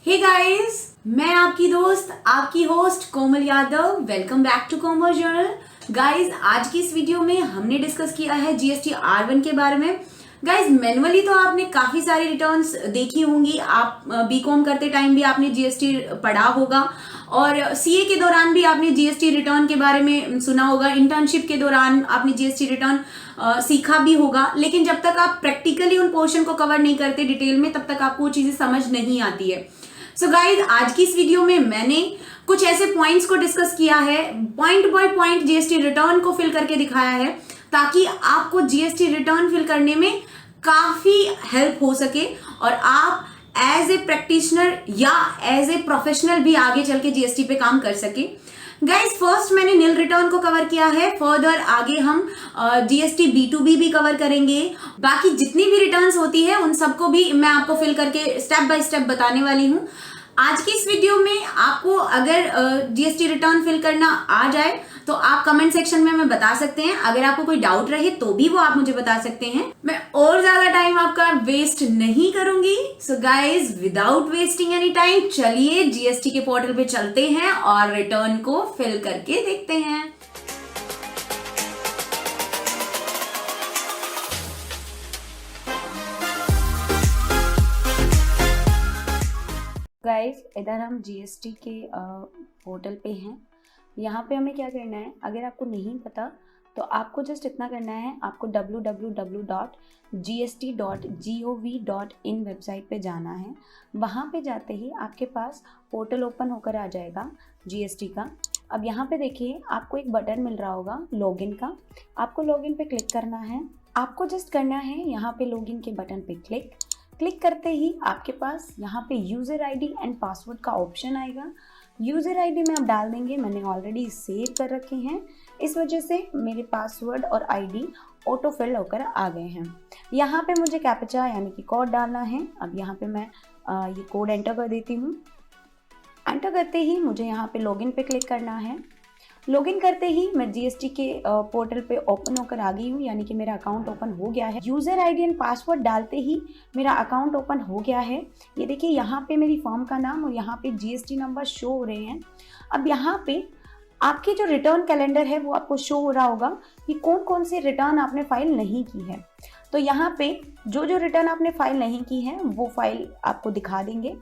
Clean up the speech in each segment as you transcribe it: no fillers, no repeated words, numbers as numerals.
Hey guys, मैं आपकी दोस्त आपकी host Komal Yadav. Welcome back to commerce journal. Guys, आज की इस वीडियो में हमने डिस्कस किया है जीएसटी R1 के बारे में। गाइस, मैनुअली तो आपने काफी सारी रिटर्न्स देखी होंगी। आप बीकॉम करते टाइम भी आपने जीएसटी पढ़ा होगा और सीए के दौरान भी आपने जीएसटी रिटर्न के बारे में सुना होगा। इंटर्नशिप के दौरान आपने जीएसटी रिटर्न सीखा भी होगा। लेकिन जब तक आप प्रैक्टिकली उन पोर्शन को कवर नहीं करते डिटेल में, तब तक आपको वो चीजें समझ नहीं आती है। सो गाइज, आज की इस वीडियो में मैंने कुछ ऐसे पॉइंट्स को डिस्कस किया है, point by point GST return को फिल करके दिखाया है, ताकि आपको जीएसटी रिटर्न फिल करने में काफी हेल्प हो सके और आप एज ए प्रैक्टिशनर या एज ए प्रोफेशनल भी आगे चल के जीएसटी पे काम कर सके। गाइज, फर्स्ट मैंने नील रिटर्न को कवर किया है। फर्दर आगे हम जीएसटी B2B भी कवर करेंगे। बाकी जितनी भी रिटर्न्स होती है उन सबको भी मैं आपको फिल करके स्टेप बाय स्टेप बताने वाली हूँ। आज की इस वीडियो में आपको अगर जीएसटी रिटर्न फिल करना आ जाए तो आप कमेंट सेक्शन में हमें बता सकते हैं। अगर आपको कोई डाउट रहे तो भी वो आप मुझे बता सकते हैं। मैं और ज्यादा टाइम आपका वेस्ट नहीं करूंगी। So guys, without wasting any time, चलिए जीएसटी के पोर्टल पे चलते हैं और रिटर्न को फिल करके देखते हैं। गाइस, इधर हम जीएसटी के पोर्टल पे हैं। यहाँ पे हमें क्या करना है, अगर आपको नहीं पता तो आपको जस्ट इतना करना है, आपको www.gst.gov.in वेबसाइट पे जाना है। वहाँ पे जाते ही आपके पास पोर्टल ओपन होकर आ जाएगा जीएसटी का। अब यहाँ पे देखिए, आपको एक बटन मिल रहा होगा लॉगिन का। आपको लॉगिन पे क्लिक करना है। आपको जस्ट करना है यहाँ पे लॉगिन के बटन पे क्लिक करते ही आपके पास यहाँ पे यूज़र आईडी एंड पासवर्ड का ऑप्शन आएगा। यूज़र आईडी में आप डाल देंगे, मैंने ऑलरेडी सेव कर रखे हैं, इस वजह से मेरे पासवर्ड और आईडी ऑटो फिल होकर आ गए हैं। यहाँ पे मुझे कैप्चा यानी कि कोड डालना है। अब यहाँ पे मैं ये कोड एंटर कर देती हूँ। एंटर करते ही मुझे यहाँ पे लॉगिन पे क्लिक करना है। लॉगिन करते ही मैं जीएसटी के पोर्टल पे ओपन होकर आ गई हूँ, यानी कि मेरा अकाउंट ओपन हो गया है। यूज़र आईडी एंड पासवर्ड डालते ही मेरा अकाउंट ओपन हो गया है। ये देखिए, यहाँ पे मेरी फर्म का नाम और यहाँ पे जीएसटी नंबर शो हो रहे हैं। अब यहाँ पे आपकी जो रिटर्न कैलेंडर है वो आपको शो हो रहा होगा कि कौन कौन सी रिटर्न आपने फाइल नहीं की है। तो यहाँ पे जो रिटर्न आपने फाइल नहीं की है वो फाइल आपको दिखा देंगे।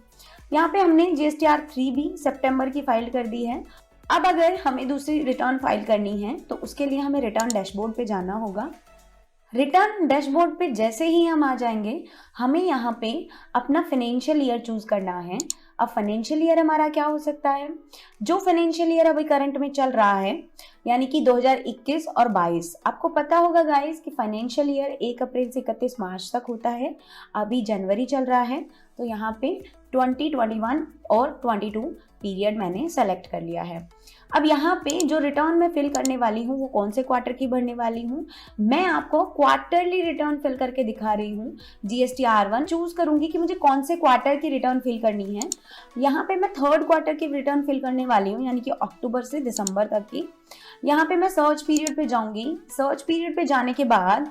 यहाँ पे हमने GSTR3 भी सितंबर की फाइल कर दी है। अब अगर हमें दूसरी रिटर्न फाइल करनी है तो उसके लिए हमें रिटर्न डैशबोर्ड पे जाना होगा। रिटर्न डैशबोर्ड पे जैसे ही हम आ जाएंगे, हमें यहाँ पे अपना फाइनेंशियल ईयर चूज करना है। अब फाइनेंशियल ईयर हमारा क्या हो सकता है, जो फाइनेंशियल ईयर अभी करंट में चल रहा है, यानी कि 2021 और 22। आपको पता होगा गाइस कि फाइनेंशियल ईयर 1 अप्रैल से 31 मार्च तक होता है। अभी जनवरी चल रहा है, तो यहाँ पे 2021 और 22 पीरियड मैंने सेलेक्ट कर लिया है। अब यहाँ पे जो रिटर्न मैं फिल करने वाली हूँ वो कौन से क्वार्टर की भरने वाली हूँ, मैं आपको क्वार्टरली रिटर्न फिल करके दिखा रही हूँ। जीएसटी R1 चूज करूंगी कि मुझे कौन से क्वार्टर की रिटर्न फिल करनी है। यहाँ पे मैं 3rd क्वार्टर की रिटर्न फिल करने वाली हूँ, यानी कि अक्टूबर से दिसंबर तक की। यहाँ पे मैं सर्च पीरियड पे जाऊंगी। सर्च पीरियड पे जाने के बाद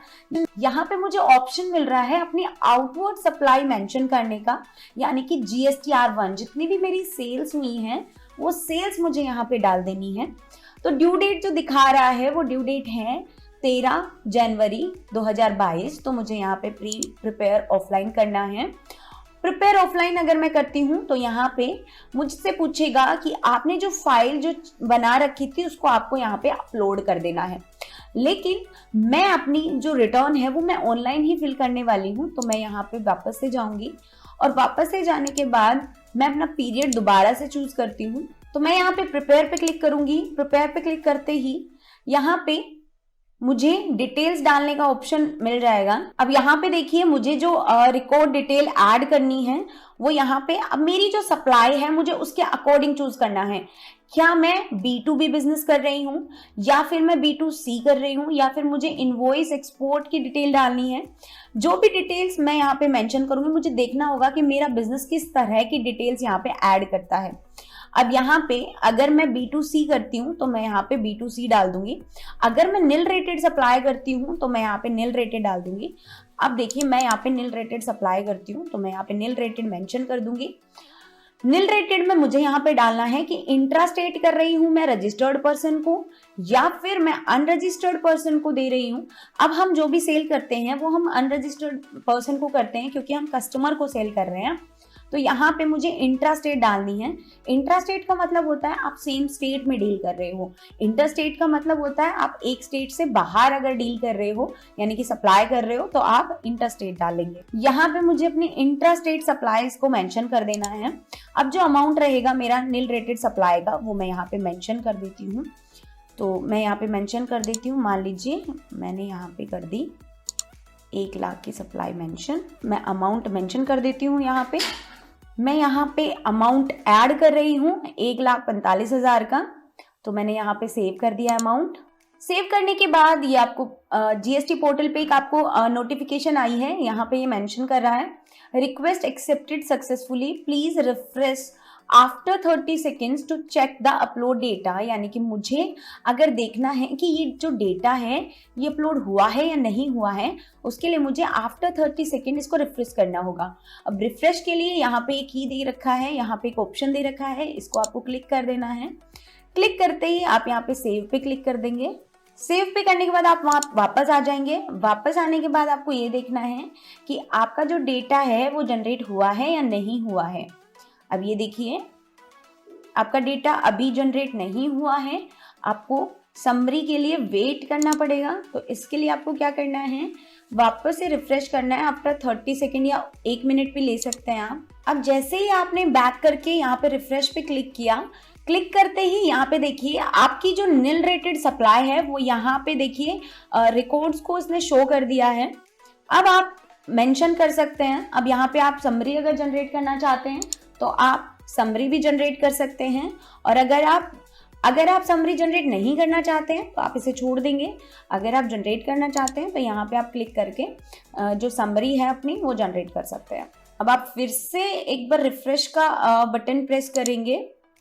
यहाँ पे मुझे ऑप्शन मिल रहा है अपनी आउटवर्ड सप्लाई मेंशन करने का, यानी कि जीएसटी R1 जितनी भी मेरी सेल्स हुई हैं वो सेल्स मुझे यहाँ पे डाल देनी है। तो ड्यू डेट जो दिखा रहा है वो ड्यू डेट है 13 जनवरी 2022। तो मुझे यहाँ पे प्रिपेयर ऑफलाइन करना है। प्रिपेयर ऑफलाइन अगर मैं करती हूँ तो यहाँ पे मुझसे पूछेगा कि आपने जो फाइल जो बना रखी थी उसको आपको यहाँ पे अपलोड कर देना है। लेकिन मैं अपनी जो रिटर्न है वो मैं ऑनलाइन ही फिल करने वाली हूँ। तो मैं यहाँ पे वापस से जाऊंगी और वापस से जाने के बाद मैं अपना पीरियड दोबारा से चूज करती हूँ। तो मैं यहाँ पे प्रिपेयर पे क्लिक करूंगी। प्रिपेयर पे क्लिक करते ही यहाँ पे मुझे डिटेल्स डालने का ऑप्शन मिल जाएगा। अब यहाँ पे देखिए, मुझे जो रिकॉर्ड डिटेल ऐड करनी है वो यहाँ पे, अब मेरी जो सप्लाई है मुझे उसके अकॉर्डिंग चूज करना है। क्या मैं B2B बिजनेस कर रही हूँ या फिर मैं B2C कर रही हूँ, या फिर मुझे इनवॉइस एक्सपोर्ट की डिटेल डालनी है। जो भी डिटेल्स मैं यहाँ पे मेंशन करूंगी, मुझे देखना होगा कि मेरा बिजनेस किस तरह की डिटेल्स यहाँ पे ऐड करता है। अब यहाँ पे अगर मैं B2C करती हूँ तो मैं यहाँ पे B2C डाल दूंगी। अगर मैं नील रेटेड सप्लाई करती हूँ तो मैं यहाँ पे नील रेटेड डाल दूंगी। अब देखिए, मैं यहाँ पे नील रेटेड सप्लाई करती हूँ तो मैं यहाँ पे नील रेटेड मेंशन कर दूंगी। निल रेटेड में मुझे यहाँ पे डालना है कि इंट्रा स्टेट कर रही हूं मैं रजिस्टर्ड पर्सन को या फिर मैं अनरजिस्टर्ड पर्सन को दे रही हूं। अब हम जो भी सेल करते हैं वो हम अनरजिस्टर्ड पर्सन को करते हैं क्योंकि हम कस्टमर को सेल कर रहे हैं। तो यहाँ पे मुझे इंट्रा स्टेट डालनी है। इंट्रा स्टेट का मतलब होता है आप सेम स्टेट में डील कर रहे हो। इंटर स्टेट का मतलब होता है आप एक स्टेट से बाहर अगर डील कर रहे हो यानी कि सप्लाई कर रहे हो तो आप इंटर स्टेट डालेंगे। यहाँ पे मुझे अपनी इंट्रा स्टेट सप्लाईज को मेंशन कर देना है। अब जो अमाउंट रहेगा मेरा निल रेटेड सप्लाई का वो मैं यहाँ पे मेंशन कर देती हूँ। तो मैं यहाँ पे मेंशन कर देती हूँ, मान लीजिए मैंने यहाँ पे कर दी 1 लाख की सप्लाई मेंशन। मैं अमाउंट मेंशन कर देती हूँ। यहाँ पे मैं यहाँ पे अमाउंट ऐड कर रही हूँ 1,45,000 का। तो मैंने यहाँ पे सेव कर दिया अमाउंट। सेव करने के बाद ये आपको जीएसटी पोर्टल पे एक आपको नोटिफिकेशन आई है। यहाँ पे ये मेंशन कर रहा है request accepted successfully, please refresh after 30 seconds to check the upload data. यानी कि मुझे अगर देखना है कि ये जो डेटा है ये अपलोड हुआ है या नहीं हुआ है, उसके लिए मुझे आफ्टर 30 सेकेंड इसको रिफ्रेश करना होगा। अब रिफ्रेश के लिए यहाँ पे एक की दे रखा है, यहाँ पे एक ऑप्शन दे रखा है, इसको आपको क्लिक कर देना है। क्लिक करते ही आप यहाँ पे सेव पे क्लिक कर देंगे। सेव पे करने के बाद आप वहाँ वापस आ जाएंगे। वापस आने के बाद आपको ये देखना है कि आपका जो डेटा है वो जनरेट हुआ है या नहीं हुआ है। अब ये देखिए आपका डेटा अभी जनरेट नहीं हुआ है, आपको समरी के लिए वेट करना पड़ेगा। तो इसके लिए आपको क्या करना है, वापस से रिफ्रेश करना है आफ्टर 30 सेकेंड या 1 मिनट भी ले सकते हैं आप। अब जैसे ही आपने बैक करके यहाँ पे रिफ्रेश पे क्लिक किया, क्लिक करते ही यहाँ पे देखिए आपकी जो निल रेटेड सप्लाई है वो यहाँ पे देखिए रिकॉर्ड्स को इसने शो कर दिया है। अब आप मेंशन कर सकते हैं। अब यहाँ पे आप समरी अगर जनरेट करना चाहते हैं तो आप समरी भी जनरेट कर सकते हैं, और अगर आप समरी जनरेट नहीं करना चाहते हैं तो आप इसे छोड़ देंगे। अगर आप जनरेट करना चाहते हैं तो यहाँ पे आप क्लिक करके जो समरी है अपनी वो जनरेट कर सकते हैं। अब आप फिर से एक बार रिफ्रेश का बटन प्रेस करेंगे।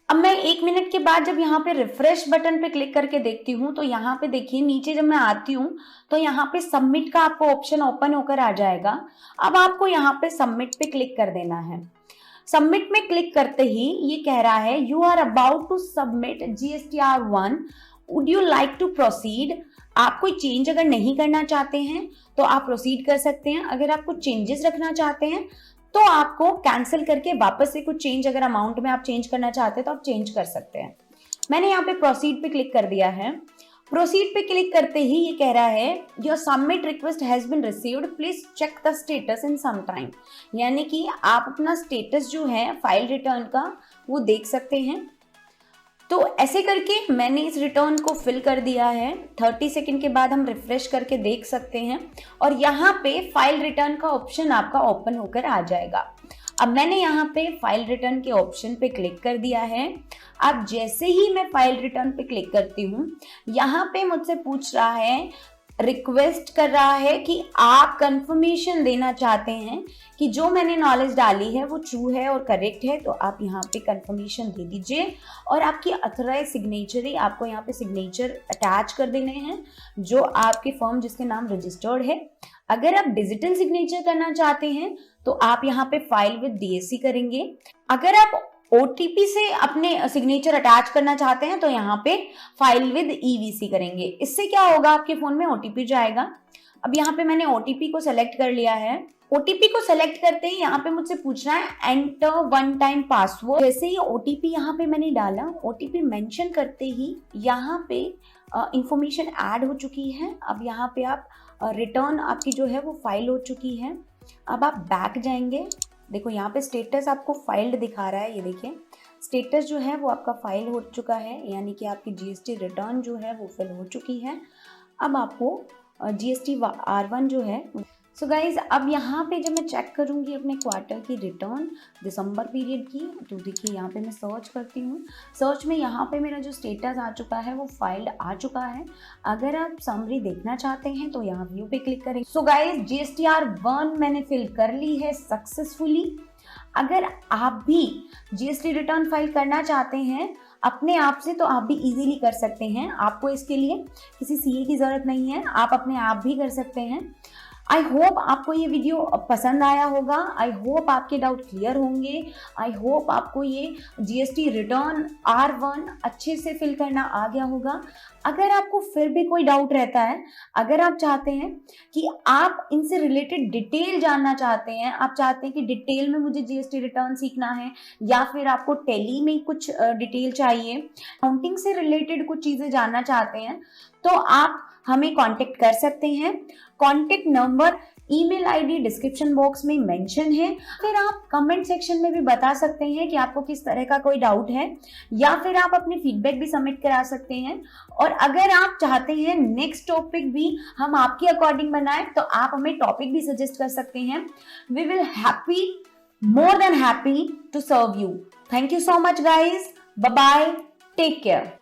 अब मैं 1 मिनट के बाद जब यहाँ पे रिफ्रेश बटन पे क्लिक करके देखती हूँ तो यहाँ पे देखिए नीचे जब मैं आती हूँ तो यहाँ पे सबमिट का आपको ऑप्शन ओपन होकर आ जाएगा। अब आपको यहाँ पे सबमिट पे क्लिक कर देना है। सबमिट में क्लिक करते ही ये कह रहा है you are about to submit GSTR1, would you like to proceed. आप कोई चेंज अगर नहीं करना चाहते हैं तो आप प्रोसीड कर सकते हैं। अगर आप कुछ चेंजेस रखना चाहते हैं तो आपको कैंसिल करके वापस से कुछ चेंज, अगर अमाउंट में आप चेंज करना चाहते हैं तो आप चेंज कर सकते हैं। मैंने यहाँ पे प्रोसीड पे क्लिक कर दिया है। प्रोसीड पे क्लिक करते ही ये कह रहा है your submit request has been received, please check the status in some time. यानी कि आप अपना स्टेटस जो है फाइल रिटर्न का वो देख सकते हैं। तो ऐसे करके मैंने इस रिटर्न को फिल कर दिया है। 30 सेकंड के बाद हम रिफ्रेश करके देख सकते हैं और यहाँ पे फाइल रिटर्न का ऑप्शन आपका ओपन होकर आ जाएगा। अब मैंने यहाँ पे फाइल रिटर्न के ऑप्शन पे क्लिक कर दिया है। अब जैसे ही मैं फाइल रिटर्न पे क्लिक करती हूँ यहाँ पे मुझसे पूछ रहा है, रिक्वेस्ट कर रहा है कि आप कंफर्मेशन देना चाहते हैं कि जो मैंने नॉलेज डाली है वो ट्रू है और करेक्ट है। तो आप यहाँ पे कंफर्मेशन दे दीजिए और आपकी अथोराइज सिग्नेचर ही आपको यहाँ पे सिग्नेचर अटैच कर देने हैं जो आपके फर्म जिसके नाम रजिस्टर्ड है। अगर आप डिजिटल सिग्नेचर करना चाहते हैं तो आप यहाँ पे फाइल विद DSC करेंगे। अगर आप OTP से अपने सिग्नेचर अटैच करना चाहते हैं तो यहाँ पे फाइल विद EVC करेंगे। इससे क्या होगा, आपके फोन में OTP जाएगा। अब यहाँ पे मैंने OTP को सेलेक्ट कर लिया है। OTP को सेलेक्ट करते ही यहाँ पे मुझसे पूछ रहा है एंटर वन टाइम पासवर्ड। जैसे ही OTP यहाँ पे मैंने डाला, OTP मेंशन करते ही यहाँ पे इंफॉर्मेशन ऐड हो चुकी है। अब यहाँ पे आप रिटर्न आपकी जो है वो फाइल हो चुकी है। अब आप बैक जाएंगे, देखो यहाँ पे स्टेटस आपको फाइल्ड दिखा रहा है। ये देखिए स्टेटस जो है वो आपका फाइल हो चुका है, यानी कि आपकी GST रिटर्न जो है वो फिल हो चुकी है। अब आपको GSTR1 जो है। सो गाइज अब यहाँ पे जब मैं चेक करूँगी अपने क्वार्टर की रिटर्न दिसंबर पीरियड की, तो देखिए यहाँ पे मैं सर्च करती हूँ। सर्च में यहाँ पे मेरा जो स्टेटस आ चुका है वो फाइल्ड आ चुका है। अगर आप समरी देखना चाहते हैं तो यहाँ व्यू पे क्लिक करें। सो गाइज GSTR1 मैंने फिल कर ली है सक्सेसफुली। अगर आप भी GST रिटर्न फाइल करना चाहते हैं अपने आप से तो आप भी इजीली कर सकते हैं। आपको इसके लिए किसी CA की ज़रूरत नहीं है, आप अपने आप भी कर सकते हैं। आई होप आपको ये वीडियो पसंद आया होगा, आई होप आपके डाउट क्लियर होंगे, आई होप आपको ये जीएसटी रिटर्न R1 अच्छे से फिल करना आ गया होगा। अगर आपको फिर भी कोई डाउट रहता है, अगर आप चाहते हैं कि आप इनसे रिलेटेड डिटेल जानना चाहते हैं, आप चाहते हैं कि डिटेल में मुझे जीएसटी रिटर्न सीखना है, या फिर आपको टैली में कुछ डिटेल चाहिए, अकाउंटिंग से रिलेटेड कुछ चीजें जानना चाहते हैं, तो आप हमें कांटेक्ट कर सकते हैं। Contact number, email ID description box में मेंशन है। फिर आप कमेंट सेक्शन में भी बता सकते हैं कि आपको किस तरह का कोई डाउट है, या फिर आप अपनी फीडबैक भी सबमिट करा सकते हैं। और अगर आप चाहते हैं नेक्स्ट टॉपिक भी हम आपके अकॉर्डिंग बनाएं, तो आप हमें टॉपिक भी सजेस्ट कर सकते हैं। We will happy, more than happy to serve you. Thank you so much guys. Bye bye. Take care.